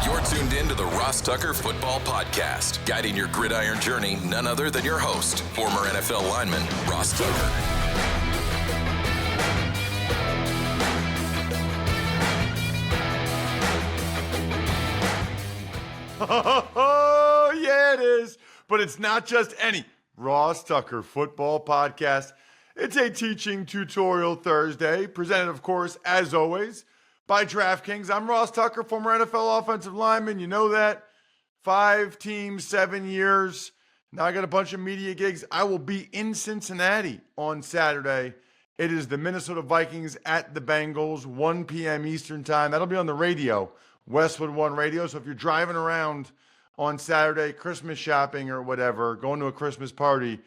You're tuned in to the Ross Tucker Football Podcast, guiding your gridiron journey, none other than your host, former NFL lineman, Ross Tucker. Oh, yeah, it is. But it's not just any Ross Tucker Football Podcast. It's a teaching tutorial Thursday, presented, of course, as always, by DraftKings. I'm Ross Tucker, former NFL offensive lineman. You know that. 5 teams, 7 years. Now I got a bunch of media gigs. I will be in Cincinnati on Saturday. It is the Minnesota Vikings at the Bengals, 1 p.m. Eastern time. That'll be on the radio, Westwood One Radio. So if you're driving around on Saturday, Christmas shopping or whatever, going to a Christmas party,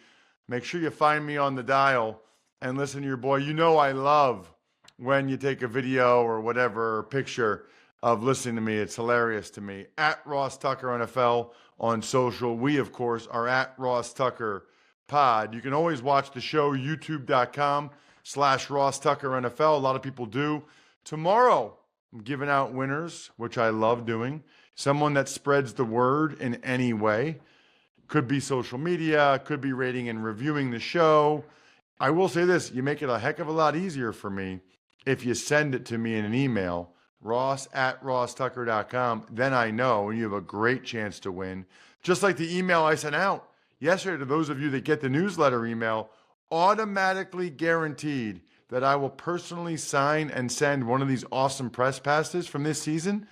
make sure you find me on the dial and listen to your boy. You know I love when you take a video or whatever, or picture of listening to me. It's hilarious to me. At Ross Tucker NFL on social. We, of course, are at Ross Tucker Pod. You can always watch the show, youtube.com/Ross Tucker NFL. A lot of people do. Tomorrow, I'm giving out winners, which I love doing. Someone that spreads the word in any way. Could be social media, could be rating and reviewing the show. I will say this, you make it a heck of a lot easier for me if you send it to me in an email, ross@rosstucker.com. Then I know, and you have a great chance to win. Just like the email I sent out yesterday to those of you that get the newsletter email, automatically guaranteed that I will personally sign and send one of these awesome press passes from this season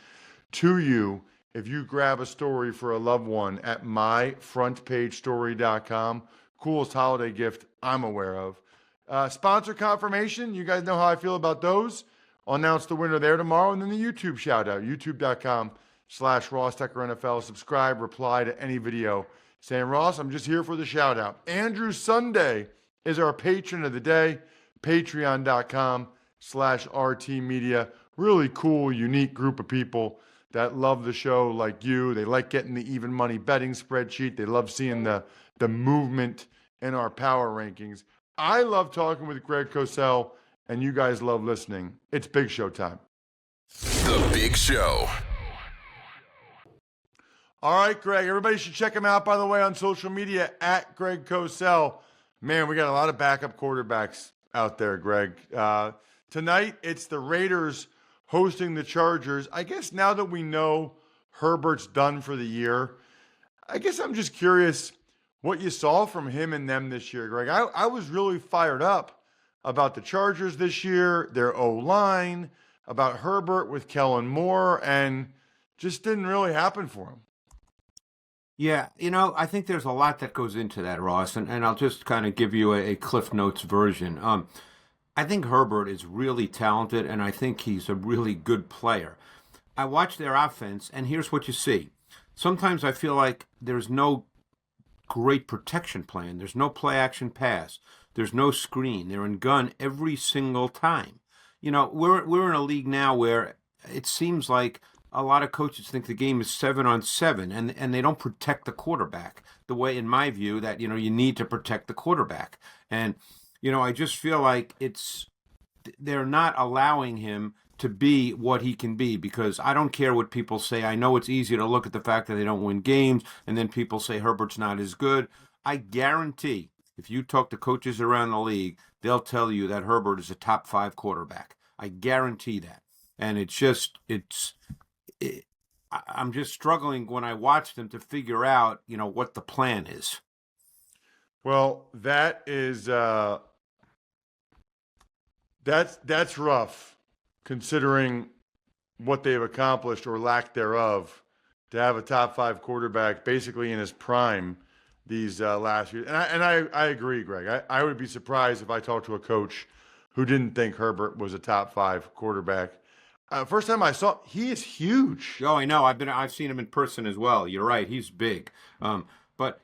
to you if you grab a story for a loved one at myfrontpagestory.com. Coolest holiday gift I'm aware of. Sponsor confirmation. You guys know how I feel about those. I'll announce the winner there tomorrow. And then the YouTube shout out, youtube.com/Ross Tucker NFL. Subscribe, reply to any video saying, Ross, I'm just here for the shout out. Andrew Sunday is our patron of the day. Patreon.com/RT Media. Really cool, unique group of people that love the show like you. They like getting the even money betting spreadsheet. They love seeing the movement in our power rankings. I love talking with Greg Cosell, and you guys love listening. It's Big Show time. The Big Show. All right, Greg. Everybody should check him out, by the way, on social media, at Greg Cosell. Man, we got a lot of backup quarterbacks out there, Greg. Tonight, it's the Raiders hosting the Chargers. I guess now that we know Herbert's done for the year, I guess I'm just curious what you saw from him and them this year, Greg. I was really fired up about the Chargers this year, their O-line, about Herbert with Kellen Moore, and just didn't really happen for him. Yeah, I think there's a lot that goes into that, Ross, and I'll just kind of give you a Cliff Notes version. I think Herbert is really talented, and I think he's a really good player. I watch their offense, and here's what you see. Sometimes I feel like there's no great protection plan. There's no play-action pass. There's no screen. They're in gun every single time. We're in a league now where it seems like a lot of coaches think the game is 7-on-7, and they don't protect the quarterback the way, in my view, that, you need to protect the quarterback. And I just feel like they're not allowing him to be what he can be, because I don't care what people say. I know it's easy to look at the fact that they don't win games, and then people say Herbert's not as good. I guarantee if you talk to coaches around the league, they'll tell you that Herbert is a top 5 quarterback. I guarantee that. And I'm just struggling when I watch them to figure out, what the plan is. Well, that is that's rough, considering what they've accomplished or lack thereof, to have a top 5 quarterback basically in his prime these last years. And I agree, Greg. I would be surprised if I talked to a coach who didn't think Herbert was a top 5 quarterback. First time I saw, he is huge. Oh, I know. I've seen him in person as well. You're right. He's big. But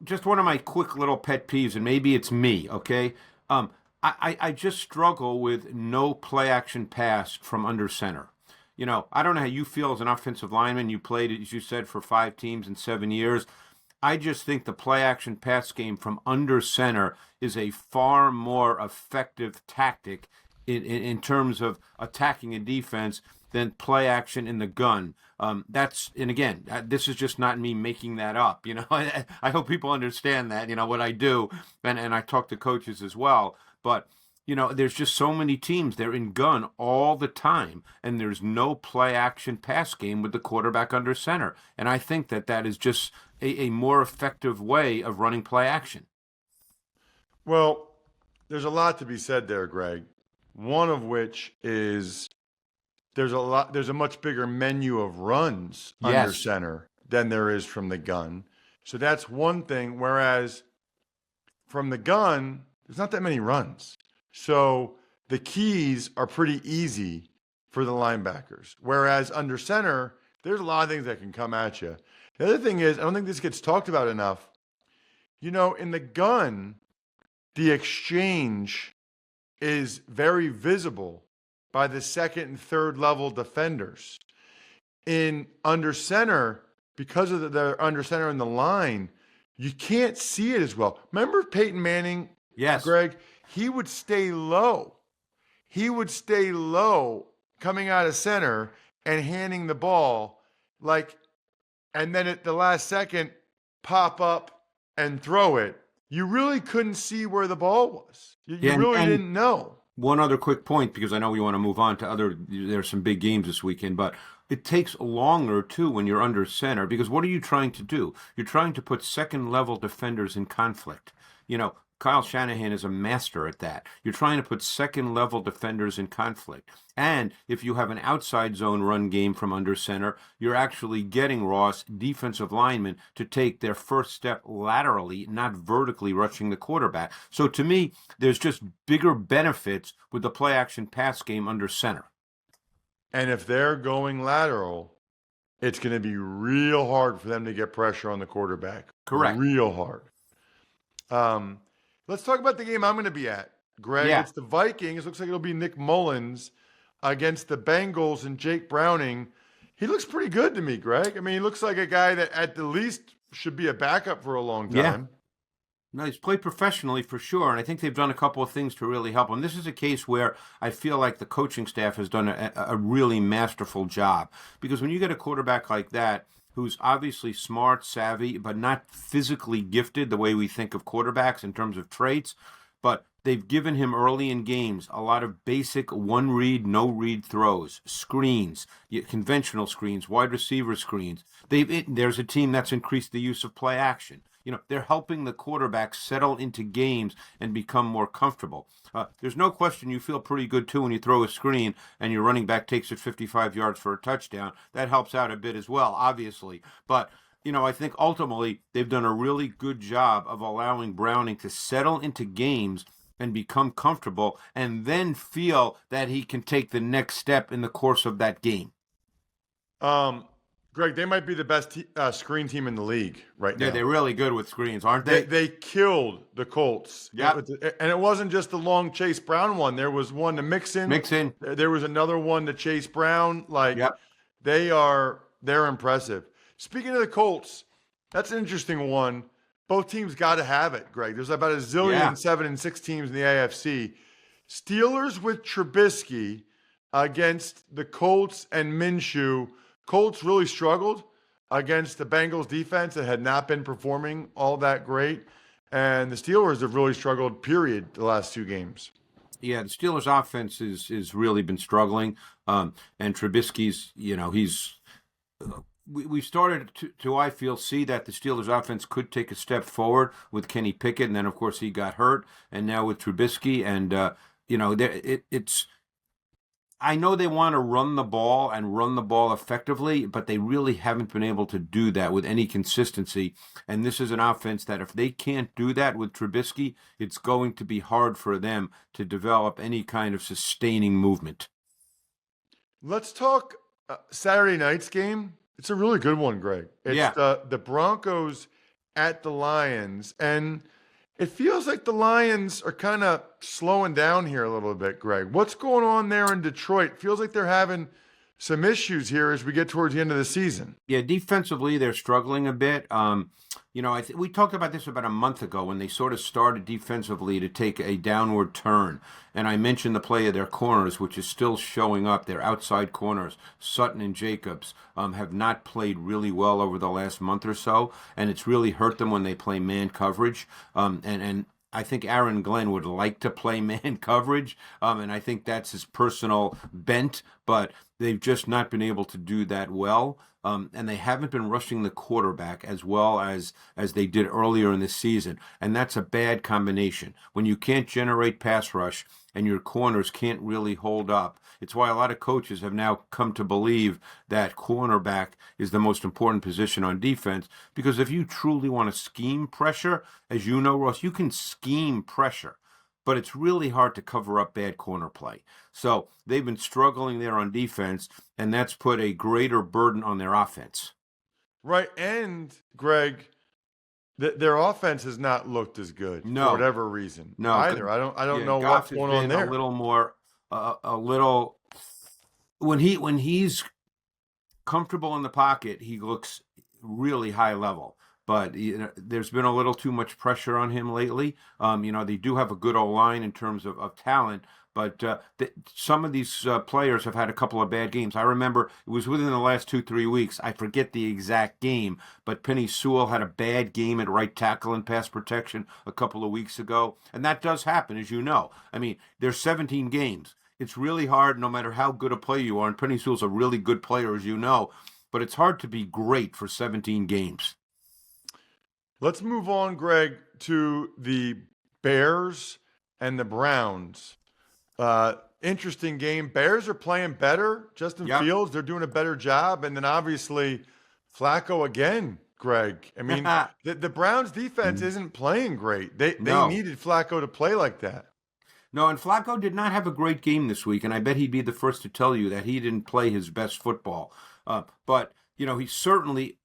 just one of my quick little pet peeves, and maybe it's me. Okay. I just struggle with no play action pass from under center. I don't know how you feel as an offensive lineman. You played, as you said, for 5 teams in 7 years. I just think the play action pass game from under center is a far more effective tactic in terms of attacking a defense than play action in the gun. And again, this is just not me making that up. I hope people understand that, what I do, and I talk to coaches as well. But, there's just so many teams, they're in gun all the time, and there's no play action pass game with the quarterback under center. And I think that is just a more effective way of running play action. Well, there's a lot to be said there, Greg. One of which is there's a much bigger menu of runs under center than there is from the gun. So that's one thing. Whereas from the gun, there's not that many runs. So the keys are pretty easy for the linebackers. Whereas under center, there's a lot of things that can come at you. The other thing is, I don't think this gets talked about enough. In the gun, the exchange is very visible by the second and third level defenders. In under center, because of the under center in the line, you can't see it as well. Remember Peyton Manning? Yes. Greg, he would stay low. Coming out of center and handing the ball, and then at the last second, pop up and throw it. You really couldn't see where the ball was. You really didn't know. One other quick point, because I know we want to move on to there's some big games this weekend, but it takes longer, too, when you're under center, because what are you trying to do? You're trying to put second-level defenders in conflict. Kyle Shanahan is a master at that. You're trying to put second-level defenders in conflict. And if you have an outside zone run game from under center, you're actually getting, Ross, defensive linemen to take their first step laterally, not vertically rushing the quarterback. So to me, there's just bigger benefits with the play-action pass game under center. And if they're going lateral, it's going to be real hard for them to get pressure on the quarterback. Correct. Real hard. Let's talk about the game I'm going to be at, Greg. Yeah. It's the Vikings. Looks like it'll be Nick Mullins against the Bengals and Jake Browning. He looks pretty good to me, Greg. I mean, he looks like a guy that at the least should be a backup for a long time. Yeah. No, he's played professionally for sure, and I think they've done a couple of things to really help him. This is a case where I feel like the coaching staff has done a really masterful job, because when you get a quarterback like that, who's obviously smart, savvy, but not physically gifted the way we think of quarterbacks in terms of traits, but they've given him early in games a lot of basic one-read, no-read throws, screens, conventional screens, wide receiver screens. There's a team that's increased the use of play action. They're helping the quarterback settle into games and become more comfortable. There's no question you feel pretty good, too, when you throw a screen and your running back takes it 55 yards for a touchdown. That helps out a bit as well, obviously. But, I think ultimately they've done a really good job of allowing Browning to settle into games and become comfortable and then feel that he can take the next step in the course of that game. Greg, they might be the best screen team in the league right now. Yeah, they're really good with screens, aren't they? They killed the Colts. Yeah. And it wasn't just the long Chase Brown one. There was one to Mixon. There was another one to Chase Brown. They're impressive. Speaking of the Colts, that's an interesting one. Both teams got to have it, Greg. There's about a zillion 7-6 teams in the AFC. Steelers with Trubisky against the Colts and Minshew. Colts really struggled against the Bengals defense that had not been performing all that great. And the Steelers have really struggled, period, the last two games. Yeah, the Steelers offense is really been struggling. And Trubisky's, we started to, I feel, see that the Steelers offense could take a step forward with Kenny Pickett. And then, of course, he got hurt. And now with Trubisky. And, it's I know they want to run the ball and run the ball effectively, but they really haven't been able to do that with any consistency. And this is an offense that if they can't do that with Trubisky, it's going to be hard for them to develop any kind of sustaining movement. Let's talk Saturday night's game. It's a really good one, Greg. It's the Broncos at the Lions. And it feels like the Lions are kind of slowing down here a little bit, Greg. What's going on there in Detroit? Feels like they're having some issues here as we get towards the end of the season. Yeah, defensively, they're struggling a bit. We talked about this about a month ago when they sort of started defensively to take a downward turn. And I mentioned the play of their corners, which is still showing up. Their outside corners, Sutton and Jacobs, have not played really well over the last month or so. And it's really hurt them when they play man coverage. And I think Aaron Glenn would like to play man coverage, and I think that's his personal bent, but they've just not been able to do that well, and they haven't been rushing the quarterback as well as they did earlier in the season, and that's a bad combination. When you can't generate pass rush and your corners can't really hold up, it's why a lot of coaches have now come to believe that cornerback is the most important position on defense, because if you truly want to scheme pressure, as you know, Ross, you can scheme pressure, but it's really hard to cover up bad corner play. So they've been struggling there on defense, and that's put a greater burden on their offense. Right, and Greg, their offense has not looked as good for whatever reason. No, either. I don't know Goff what's going on there. A little more, when he's comfortable in the pocket, he looks really high level. But there's been a little too much pressure on him lately. They do have a good O-line in terms of talent, but some of these players have had a couple of bad games. I remember it was within the last 2-3 weeks. I forget the exact game, but Penny Sewell had a bad game at right tackle in pass protection a couple of weeks ago. And that does happen, as you know. I mean, there's 17 games. It's really hard no matter how good a player you are. And Penny Sewell's a really good player, as you know. But it's hard to be great for 17 games. Let's move on, Greg, to the Bears and the Browns. Interesting game. Bears are playing better. Justin Fields, they're doing a better job. And then obviously Flacco again, Greg. I mean, the Browns defense isn't playing great. They needed Flacco to play like that. No, and Flacco did not have a great game this week, and I bet he'd be the first to tell you that he didn't play his best football. But, he certainly...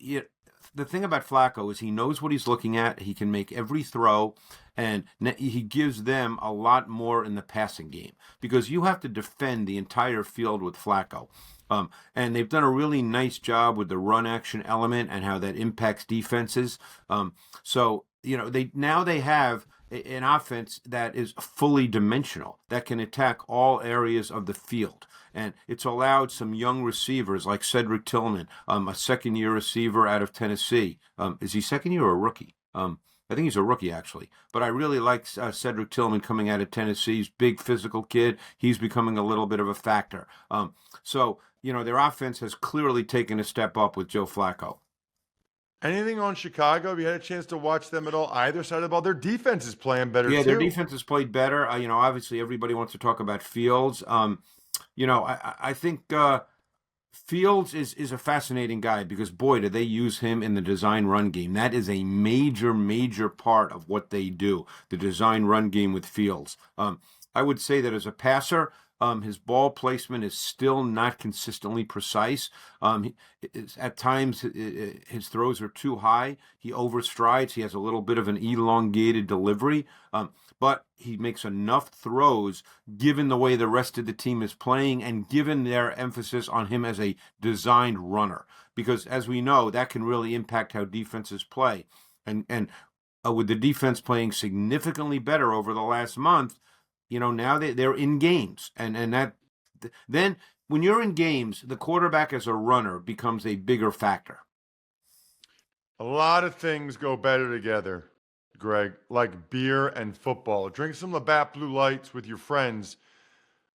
The thing about Flacco is he knows what he's looking at. He can make every throw, and he gives them a lot more in the passing game because you have to defend the entire field with Flacco. And they've done a really nice job with the run action element and how that impacts defenses. They have an offense that is fully dimensional, that can attack all areas of the field. And it's allowed some young receivers like Cedric Tillman, a second-year receiver out of Tennessee. Is he second year or a rookie? I think he's a rookie, actually. But I really like Cedric Tillman coming out of Tennessee. He's a big physical kid. He's becoming a little bit of a factor. Their offense has clearly taken a step up with Joe Flacco. Anything on Chicago? Have you had a chance to watch them at all? Either side of the ball? Their defense is playing better, too. Yeah, their defense has played better. Obviously everybody wants to talk about Fields. I think Fields is a fascinating guy because, boy, do they use him in the design run game. That is a major, major part of what they do, the design run game with Fields. I would say that as a passer, his ball placement is still not consistently precise. At times, his throws are too high. He overstrides. He has a little bit of an elongated delivery. But he makes enough throws given the way the rest of the team is playing and given their emphasis on him as a designed runner. Because, as we know, that can really impact how defenses play. And with the defense playing significantly better over the last month, now they're in games. And that then when you're in games, the quarterback as a runner becomes a bigger factor. A lot of things go better together, Greg, like beer and football. Drink some Labatt Blue Lights with your friends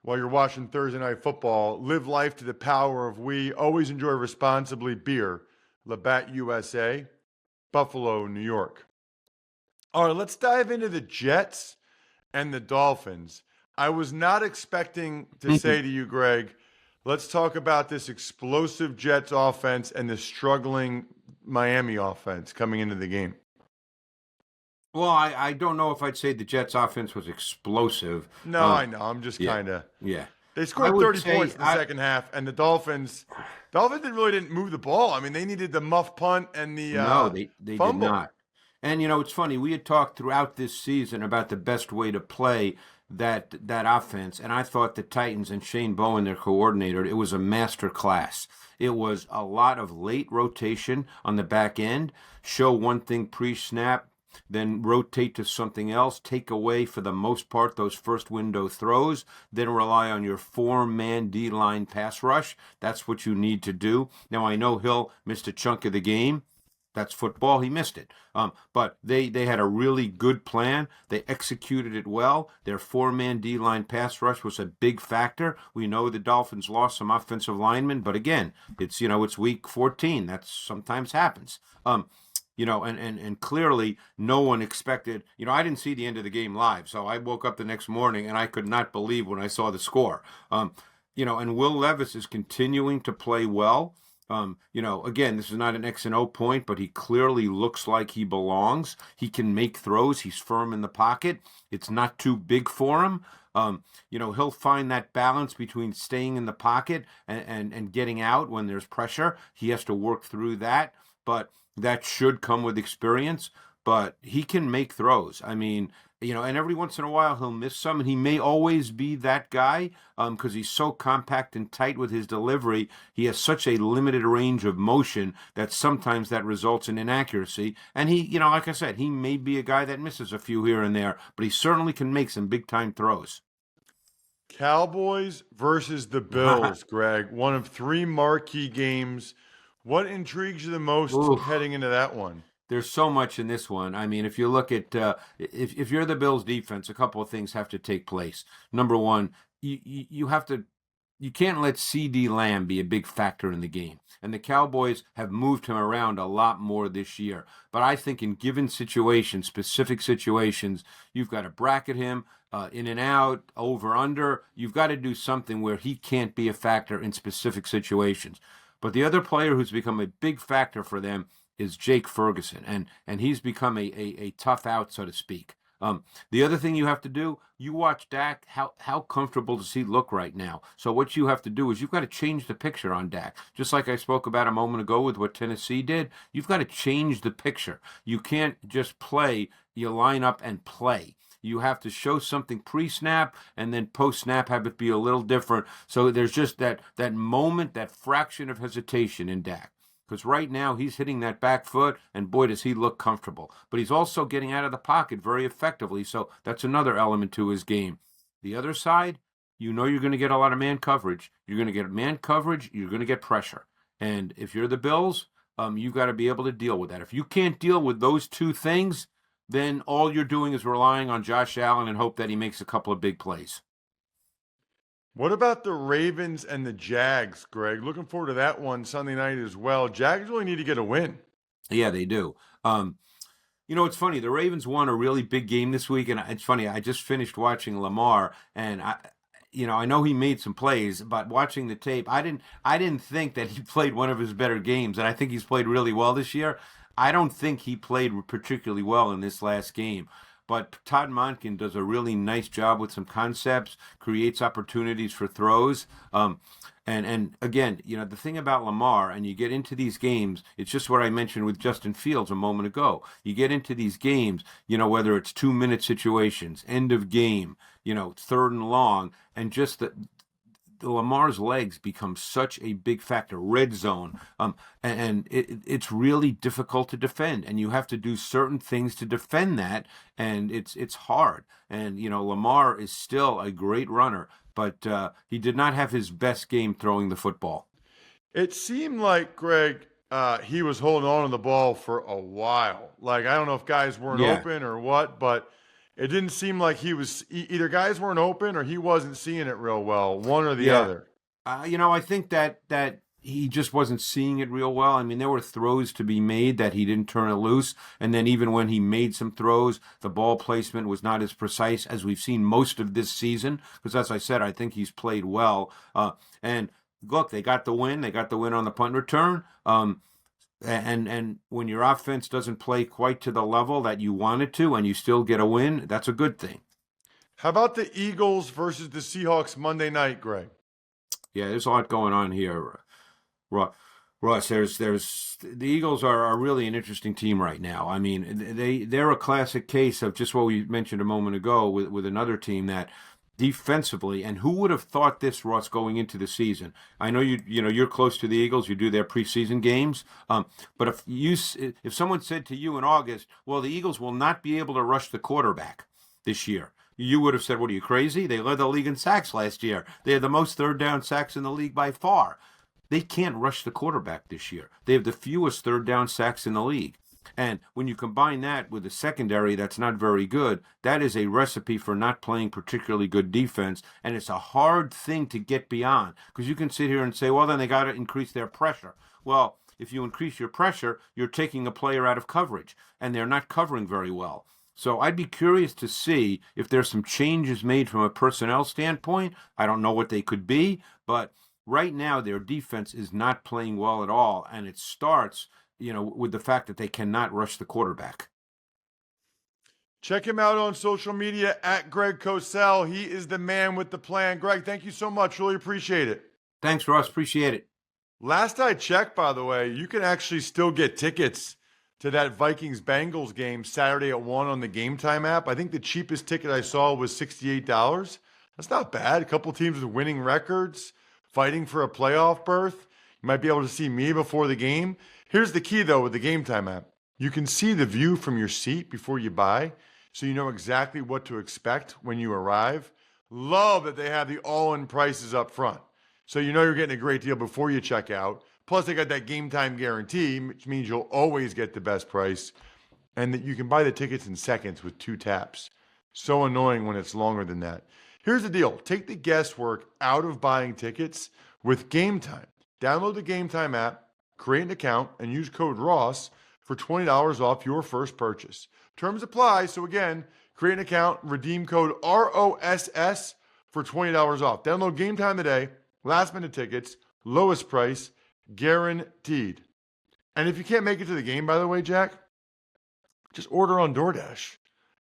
while you're watching Thursday Night Football. Live life to the power of we. Always enjoy responsibly. Beer, Labatt USA, Buffalo, New York. All right, let's dive into the Jets and the Dolphins. I was not expecting to say to you, Greg, let's talk about this explosive Jets offense and the struggling Miami offense coming into the game. Well, I don't know if I'd say the Jets offense was explosive. No, I know. I'm just kind of... Yeah. They scored 30 points in the second half, and the Dolphins really didn't move the ball. I mean, they needed the muff punt and the No, they fumble. did not. And, it's funny. We had talked throughout this season about the best way to play that offense, and I thought the Titans and Shane Bowen, their coordinator, it was a master class. It was a lot of late rotation on the back end, show one thing pre-snap, then rotate to something else, take away for the most part those first window throws, then rely on your 4-man D-line pass rush. That's what you need to do. Now, I know Hill missed a chunk of the game. That's football. He missed it. But they had a really good plan. They executed it well. Their 4-man D-line pass rush was a big factor. We know the Dolphins lost some offensive linemen, but again, it's week 14. That sometimes happens. And clearly no one expected, I didn't see the end of the game live. So I woke up the next morning and I could not believe when I saw the score. And Will Levis is continuing to play well. Again, this is not an X and O point, but he clearly looks like he belongs. He can make throws. He's firm in the pocket. It's not too big for him. He'll find that balance between staying in the pocket and getting out when there's pressure. He has to work through that, but that should come with experience. But he can make throws. And every once in a while he'll miss some, and he may always be that guy because he's so compact and tight with his delivery. He has such a limited range of motion that sometimes that results in inaccuracy. And he, like I said, he may be a guy that misses a few here and there, but he certainly can make some big-time throws. Cowboys versus the Bills, Greg. One of 3 marquee games. What intrigues you the most heading into that one? There's so much in this one. If you look at if you're the Bills defense, a couple of things have to take place. Number one, you can't let CD Lamb be a big factor in the game. And the Cowboys have moved him around a lot more this year. But I think in given situations, specific situations, you've got to bracket him in and out, over, under. You've got to do something where he can't be a factor in specific situations. But the other player who's become a big factor for them is Jake Ferguson, and he's become a tough out, so to speak. The other thing you have to do, you watch Dak, how comfortable does he look right now? So what you have to do is you've got to change the picture on Dak. Just like I spoke about a moment ago with what Tennessee did, you've got to change the picture. You can't just play, you line up and play. You have to show something pre-snap and then post-snap have it be a little different. So there's just that moment, that fraction of hesitation in Dak. Because right now he's hitting that back foot, and boy, does he look comfortable. But he's also getting out of the pocket very effectively, so that's another element to his game. The other side, you're going to get a lot of man coverage. You're going to get man coverage, you're going to get pressure. And if you're the Bills, you've got to be able to deal with that. If you can't deal with those two things, then all you're doing is relying on Josh Allen and hope that he makes a couple of big plays. What about the Ravens and the Jags, Greg? Looking forward to that one Sunday night as well. Jags really need to get a win. Yeah, they do. It's funny. The Ravens won a really big game this week, and it's funny. I just finished watching Lamar, and I know he made some plays, but watching the tape, I didn't think that he played one of his better games, and I think he's played really well this year. I don't think he played particularly well in this last game. But Todd Monken does a really nice job with some concepts, creates opportunities for throws. And again, the thing about Lamar, and you get into these games, it's just what I mentioned with Justin Fields a moment ago. You get into these games, whether it's 2-minute situations, end of game, 3rd and long, and just the Lamar's legs become such a big factor. Red zone, and it's really difficult to defend, and you have to do certain things to defend that, and it's hard. And Lamar is still a great runner, but he did not have his best game throwing the football. It seemed like, Greg, he was holding on to the ball for a while. Like, I don't know if guys weren't open or what, but it didn't seem like he was either guys weren't open or he wasn't seeing it real well, one or the other. I think that he just wasn't seeing it real well. There were throws to be made that he didn't turn it loose. And then even when he made some throws, the ball placement was not as precise as we've seen most of this season. Because as I said, I think he's played well. And look, they got the win. They got the win on the punt return. And when your offense doesn't play quite to the level that you want it to and you still get a win, that's a good thing. How about the Eagles versus the Seahawks Monday night, Greg? Yeah, there's a lot going on here. Russ, the Eagles are really an interesting team right now. I mean, they're a classic case of just what we mentioned a moment ago with another team that defensively, and who would have thought this, Russ, going into the season? I know you're close to the Eagles. You do their preseason games, but if someone said to you in August, well, the Eagles will not be able to rush the quarterback this year, you would have said, what, are you crazy? They led the league in sacks last year. They had the most third down sacks in the league by far. They can't rush the quarterback this year. They have the fewest third down sacks in the league. And when you combine that with a secondary that's not very good, that is a recipe for not playing particularly good defense. And it's a hard thing to get beyond, because you can sit here and say, well, then they got to increase their pressure. Well, if you increase your pressure, you're taking a player out of coverage, and they're not covering very well. So I'd be curious to see if there's some changes made from a personnel standpoint. I don't know what they could be, but right now, their defense is not playing well at all, and it starts, with the fact that they cannot rush the quarterback. Check him out on social media at Greg Cosell. He is the man with the plan. Greg, thank you so much. Really appreciate it. Thanks, Ross. Appreciate it. Last I checked, by the way, you can actually still get tickets to that Vikings-Bengals game Saturday at 1 on the Game Time app. I think the cheapest ticket I saw was $68. That's not bad. A couple teams with winning records, fighting for a playoff berth. You might be able to see me before the game. Here's the key, though, with the Game Time app. You can see the view from your seat before you buy, so you know exactly what to expect when you arrive. Love that they have the all-in prices up front, so you know you're getting a great deal before you check out. Plus, they got that Game Time guarantee, which means you'll always get the best price, and that you can buy the tickets in seconds with 2 taps. So annoying when it's longer than that. Here's the deal. Take the guesswork out of buying tickets with Game Time. Download the Game Time app, create an account, and use code ROSS for $20 off your first purchase. Terms apply. So again, create an account, redeem code ROSS for $20 off. Download Game Time today. Last minute tickets, lowest price, guaranteed. And if you can't make it to the game, by the way, Jack, just order on DoorDash.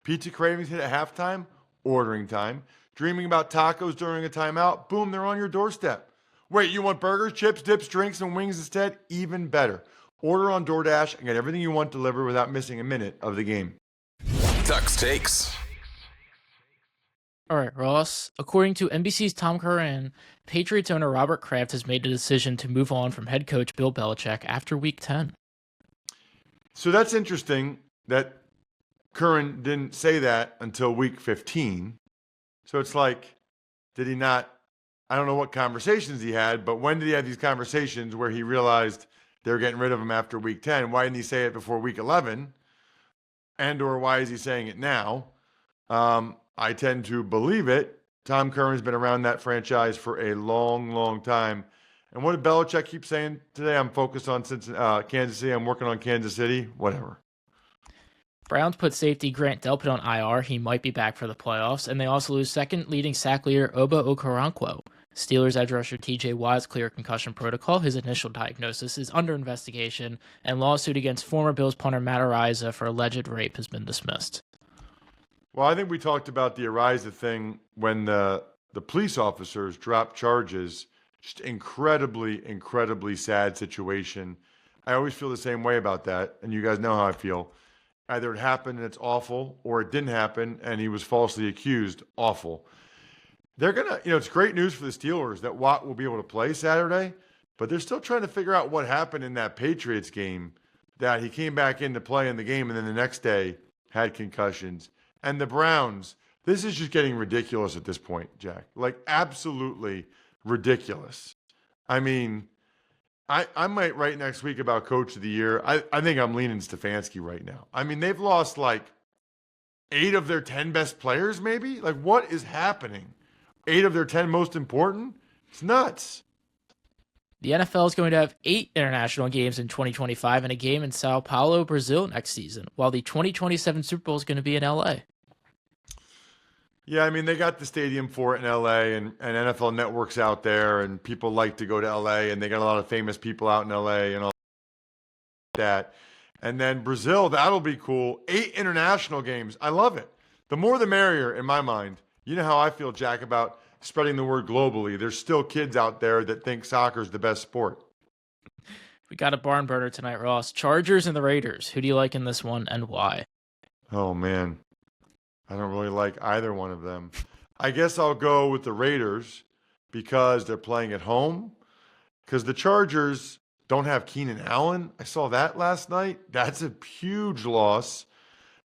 Pizza cravings hit at halftime, ordering time. Dreaming about tacos during a timeout? Boom, they're on your doorstep. Wait, you want burgers, chips, dips, drinks, and wings instead? Even better. Order on DoorDash and get everything you want delivered without missing a minute of the game. Tux Takes. All right, Ross. According to NBC's Tom Curran, Patriots owner Robert Kraft has made a decision to move on from head coach Bill Belichick after Week 10. So that's interesting that Curran didn't say that until Week 15. So it's like, did he not, I don't know what conversations he had, but when did he have these conversations where he realized they were getting rid of him after Week 10? Why didn't he say it before Week 11? And or why is he saying it now? I tend to believe it. Tom Curran's been around that franchise for a long, long time. And what did Belichick keep saying today? I'm focused on Kansas City. I'm working on Kansas City. Whatever. Browns put safety Grant Delpit on IR. He might be back for the playoffs. And they also lose second leading sack leader Oba Okoronkwo. Steelers edge rusher TJ Watt's clear concussion protocol. His initial diagnosis is under investigation, and lawsuit against former Bills punter Matt Araiza for alleged rape has been dismissed. Well, I think we talked about the Araiza thing when the police officers dropped charges. Just incredibly, incredibly sad situation. I always feel the same way about that, and you guys know how I feel. Either it happened and it's awful, or it didn't happen and he was falsely accused. Awful. They're going to, it's great news for the Steelers that Watt will be able to play Saturday, but they're still trying to figure out what happened in that Patriots game, that he came back in to play in the game and then the next day had concussions. And the Browns, this is just getting ridiculous at this point, Jack. Like, absolutely ridiculous. I mean, I might write next week about Coach of the Year. I think I'm leaning Stefanski right now. I mean, they've lost like 8 of their 10 best players, maybe? Like, what is happening? 8 of their 10 most important? It's nuts. The NFL is going to have 8 international games in 2025 and a game in Sao Paulo, Brazil next season, while the 2027 Super Bowl is going to be in LA. Yeah, I mean, they got the stadium for it in LA, and NFL Network's out there, and people like to go to LA, and they got a lot of famous people out in LA and all that. And then Brazil, that'll be cool. 8 international games. I love it. The more the merrier in my mind. You know how I feel, Jack, about spreading the word globally. There's still kids out there that think soccer's the best sport. We got a barn burner tonight, Ross. Chargers and the Raiders. Who do you like in this one and why? Oh, man. I don't really like either one of them. I guess I'll go with the Raiders because they're playing at home. Because the Chargers don't have Keenan Allen. I saw that last night. That's a huge loss.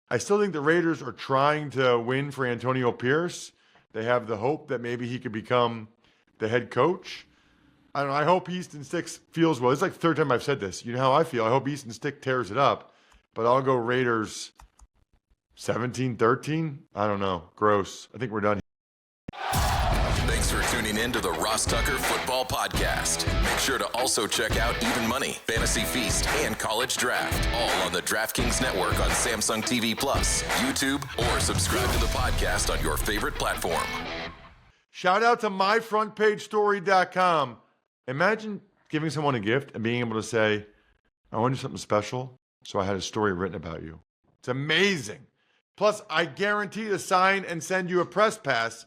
I still think the Raiders are trying to win for Antonio Pierce. They have the hope that maybe he could become the head coach. I don't know. I hope Easton Stick feels well. It's like the third time I've said this. You know how I feel. I hope Easton Stick tears it up. But I'll go Raiders 17-13. I don't know. Gross. I think we're done. Thanks for tuning in to the Ross Tucker Football Podcast. Make sure to also check out Even Money, Fantasy Feast, and College Draft, all on the DraftKings Network on Samsung TV Plus, YouTube, or subscribe to the podcast on your favorite platform. Shout out to myfrontpagestory.com. Imagine giving someone a gift and being able to say, I want to do something special, so I had a story written about you. It's amazing. Plus, I guarantee to sign and send you a press pass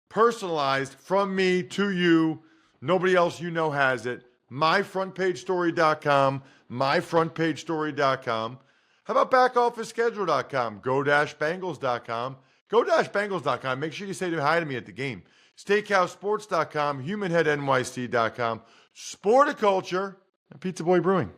personalized from me to you. Nobody else you know has it. myfrontpagestory.com, myfrontpagestory.com. How about backofficeschedule.com, go-bengals.com, go-bengals.com. Make sure you say hi to me at the game. Steakhousesports.com, humanheadnyc.com, Sporticulture, and Pizza Boy Brewing.